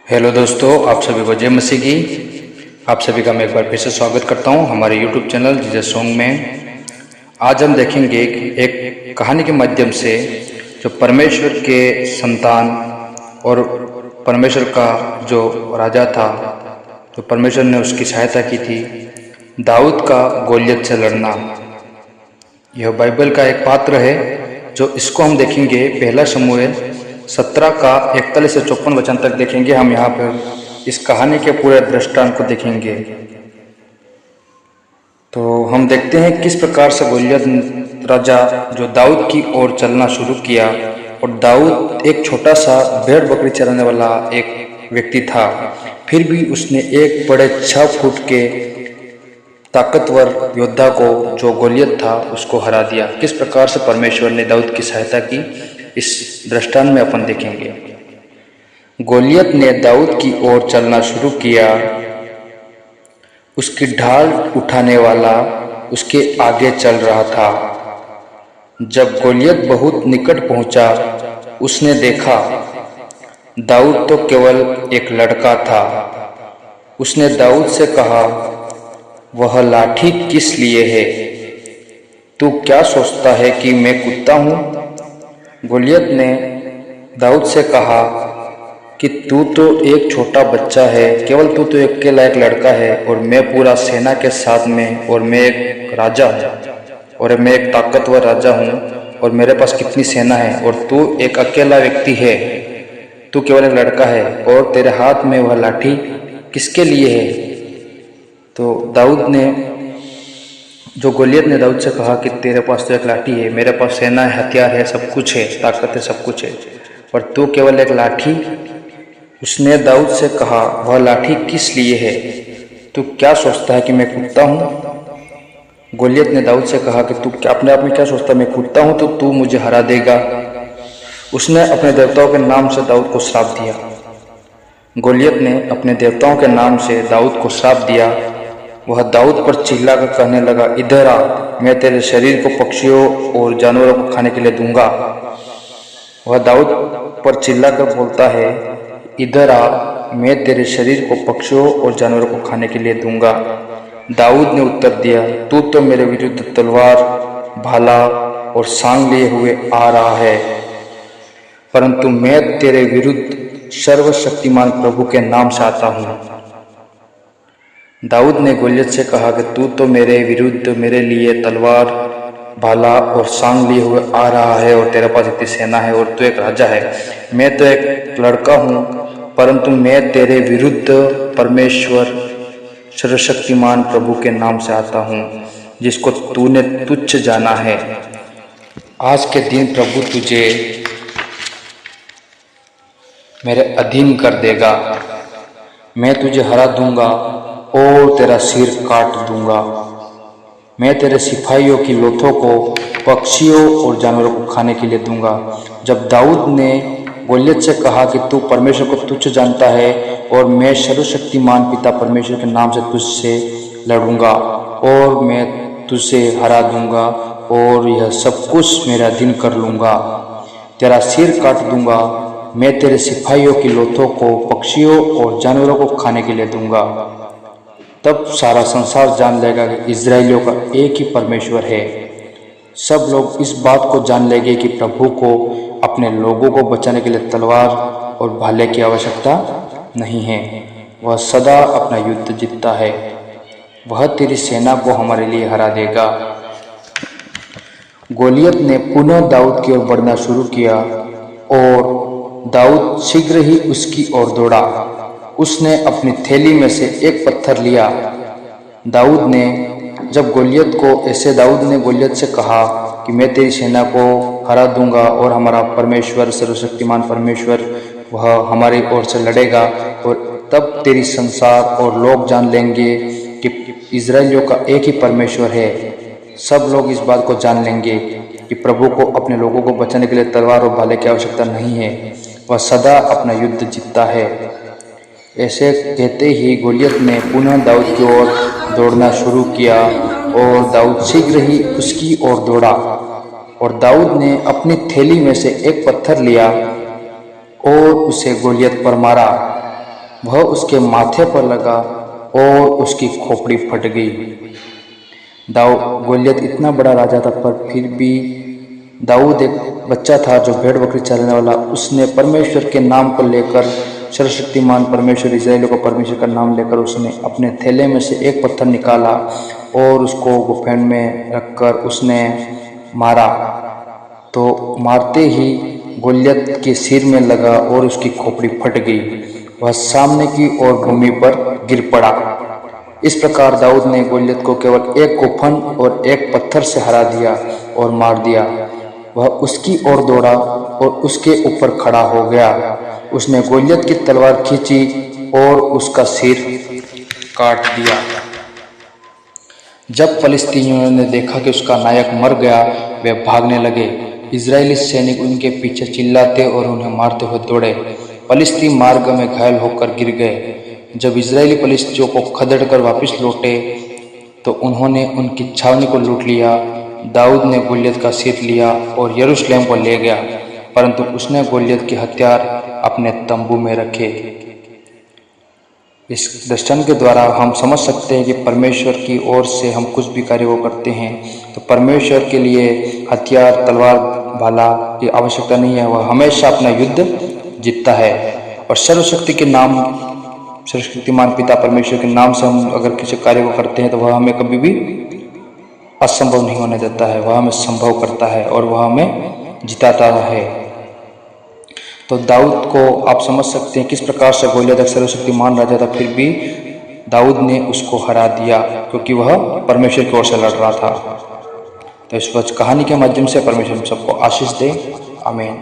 Hello दोस्तों, आप सभी को जय मसीह की। आप सभी का मैं एक बार फिर से स्वागत करता हूं हमारे यूट्यूब चैनल जीसस सॉन्ग में। आज हम देखेंगे एक कहानी के माध्यम से जो परमेश्वर के संतान और परमेश्वर का जो राजा था, जो परमेश्वर ने उसकी सहायता की थी, दाऊद का गोलियत से लड़ना। यह बाइबल का एक पात्र है जो इसको हम देखेंगे पहला शमूएल 17 का 41 से 54 वचन तक देखेंगे। हम यहाँ पर इस कहानी के पूरे दृष्टांत को देखेंगे। तो हम देखते हैं किस प्रकार से गोलियत राजा जो दाऊद की ओर चलना शुरू किया। और दाऊद एक छोटा सा भेड़ बकरी चराने वाला एक व्यक्ति था, फिर भी उसने एक बड़े 6 फुट के ताकतवर योद्धा को जो गोलियत था उसको हरा दिया। किस प्रकार से परमेश्वर ने दाऊद की सहायता की, इस दृष्टांत में अपन देखेंगे। गोलियत ने दाऊद की ओर चलना शुरू किया। उसकी ढाल उठाने वाला उसके आगे चल रहा था। जब गोलियत बहुत निकट पहुंचा, उसने देखा दाऊद तो केवल एक लड़का था। उसने दाऊद से कहा, वह लाठी किस लिए है? तू क्या सोचता है कि मैं कुत्ता हूँ? गोलियत ने दाऊद से कहा कि तू तो एक छोटा बच्चा है, केवल तू तो अकेला एक लड़का है, और मैं पूरा सेना के साथ में, और मैं एक राजा हूँ, और मैं एक ताकतवर राजा हूँ, और मेरे पास कितनी सेना है, और तू एक अकेला व्यक्ति है। तू केवल एक लड़का है और तेरे हाथ में वह लाठी किसके लिए है? तो दाऊद ने, जो गोलियत ने दाऊद से कहा कि तेरे पास तो एक लाठी है, मेरे पास सेना है, हथियार है, सब कुछ है, ताकत है, सब कुछ है, और तू केवल एक लाठी। उसने दाऊद से कहा, वह लाठी किस लिए है? तू क्या सोचता है कि मैं कुत्ता हूँ? गोलियत ने दाऊद से कहा कि तू अपने आप में क्या सोचता है, मैं कुत्ता हूँ तो तू मुझे हरा देगा। उसने अपने देवताओं के नाम से दाऊद को श्राप दिया। गोलियत ने अपने देवताओं के नाम से दाऊद को श्राप दिया। वह दाऊद पर चिल्लाकर कहने लगा, इधर आ, मैं तेरे शरीर को पक्षियों और जानवरों को खाने के लिए दूंगा। वह दाऊद पर चिल्लाकर बोलता है, इधर आ, मैं तेरे शरीर को पक्षियों और जानवरों को खाने के लिए दूंगा। दाऊद ने उत्तर दिया, तू तो मेरे विरुद्ध तलवार, भाला और सांग लिए हुए आ रहा है, परंतु मैं तेरे विरुद्ध सर्वशक्तिमान प्रभु के नाम से आता हूँ। दाऊद ने गोलियत से कहा कि तू तो मेरे विरुद्ध मेरे लिए तलवार, भाला और सांग लिए हुए आ रहा है, और तेरे पास इतनी सेना है, और तू एक राजा है। मैं तो एक लड़का हूँ, परंतु मैं तेरे विरुद्ध परमेश्वर सर्वशक्तिमान प्रभु के नाम से आता हूँ, जिसको तूने तुच्छ जाना है। आज के दिन प्रभु तुझे मेरे अधीन कर देगा। मैं तुझे हरा दूंगा और तेरा सिर काट दूंगा। मैं तेरे सिपाहियों की लोथों को पक्षियों और जानवरों को खाने के लिए दूंगा। जब दाऊद ने गोलियत से कहा कि तू परमेश्वर को तुच्छ जानता है, और मैं सर्वशक्तिमान पिता परमेश्वर के नाम से तुझसे लड़ूंगा, और मैं तुझसे हरा दूंगा, और यह सब कुछ मेरा अधीन कर लूँगा, तेरा सिर काट दूंगा। मैं तेरे सिपाहियों की लोथों को पक्षियों और जानवरों को खाने के लिए दूंगा। तब सारा संसार जान लेगा कि इजराइलियों का एक ही परमेश्वर है। सब लोग इस बात को जान लेंगे कि प्रभु को अपने लोगों को बचाने के लिए तलवार और भाले की आवश्यकता नहीं है। वह सदा अपना युद्ध जीतता है। वह तेरी सेना को हमारे लिए हरा देगा। गोलियत ने पुनः दाऊद की ओर बढ़ना शुरू किया, और दाऊद शीघ्र ही उसकी ओर दौड़ा। उसने अपनी थैली में से एक पत्थर लिया। दाऊद ने गोलियत से कहा कि मैं तेरी सेना को हरा दूंगा, और हमारा परमेश्वर सर्वशक्तिमान परमेश्वर वह हमारी ओर से लड़ेगा, और तब तेरी संसार और लोग जान लेंगे कि इजराइलियों का एक ही परमेश्वर है। सब लोग इस बात को जान लेंगे कि प्रभु को अपने लोगों को बचाने के लिए तलवार और भाले की आवश्यकता नहीं है। वह सदा अपना युद्ध जीतता है। ऐसे कहते ही गोलियत ने पुनः दाऊद की ओर दौड़ना शुरू किया, और दाऊद शीघ्र ही उसकी ओर दौड़ा। और दाऊद ने अपनी थैली में से एक पत्थर लिया और उसे गोलियत पर मारा। वह उसके माथे पर लगा और उसकी खोपड़ी फट गई। गोलियत इतना बड़ा राजा था, पर फिर भी दाऊद एक बच्चा था जो भेड़ बकरी चराने वाला। उसने परमेश्वर के नाम को लेकर, सर्वशक्तिमान परमेश्वर, इस्राएलियों को परमेश्वर का नाम लेकर उसने अपने थैले में से एक पत्थर निकाला और उसको गुफेन में रखकर उसने मारा। तो मारते ही गोलियत के सिर में लगा और उसकी खोपड़ी फट गई। वह सामने की ओर भूमि पर गिर पड़ा। इस प्रकार दाऊद ने गोलियत को केवल एक गुफन और एक पत्थर से हरा दिया और मार दिया। वह उसकी ओर दौड़ा और उसके ऊपर खड़ा हो गया। उसने गोलियत की तलवार खींची और उसका सिर काट दिया। जब फलिस्तीनियों ने देखा कि उसका नायक मर गया, वे भागने लगे। इजरायली सैनिक उनके पीछे चिल्लाते और उन्हें मारते हुए दौड़े। फलिस्ती मार्ग में घायल होकर गिर गए। जब इजरायली फलिस्तियों को खदेड़कर वापस लौटे तो उन्होंने उनकी छावनी को लूट लिया। दाऊद ने गोलियत का सिर लिया और यरूशलेम को ले गया, परंतु उसने गोलियत के हथियार अपने तंबू में रखे। इस दृष्टांत के द्वारा हम समझ सकते हैं कि परमेश्वर की ओर से हम कुछ भी कार्य वो करते हैं तो परमेश्वर के लिए हथियार, तलवार, भाला की आवश्यकता नहीं है। वह हमेशा अपना युद्ध जीतता है। और सर्वशक्ति के नाम, सर्वशक्तिमान पिता परमेश्वर के नाम से हम अगर किसी कार्य को करते हैं तो वह हमें कभी भी असंभव नहीं होने देता है। वह हमें संभव करता है और वह हमें जिताता है। तो दाऊद को आप समझ सकते हैं किस प्रकार से गोलियत एक सर्वशक्तिमान राजा था, फिर भी दाऊद ने उसको हरा दिया क्योंकि वह परमेश्वर की ओर से लड़ रहा था। तो इस कहानी के माध्यम से परमेश्वर सबको आशीष दे। आमीन।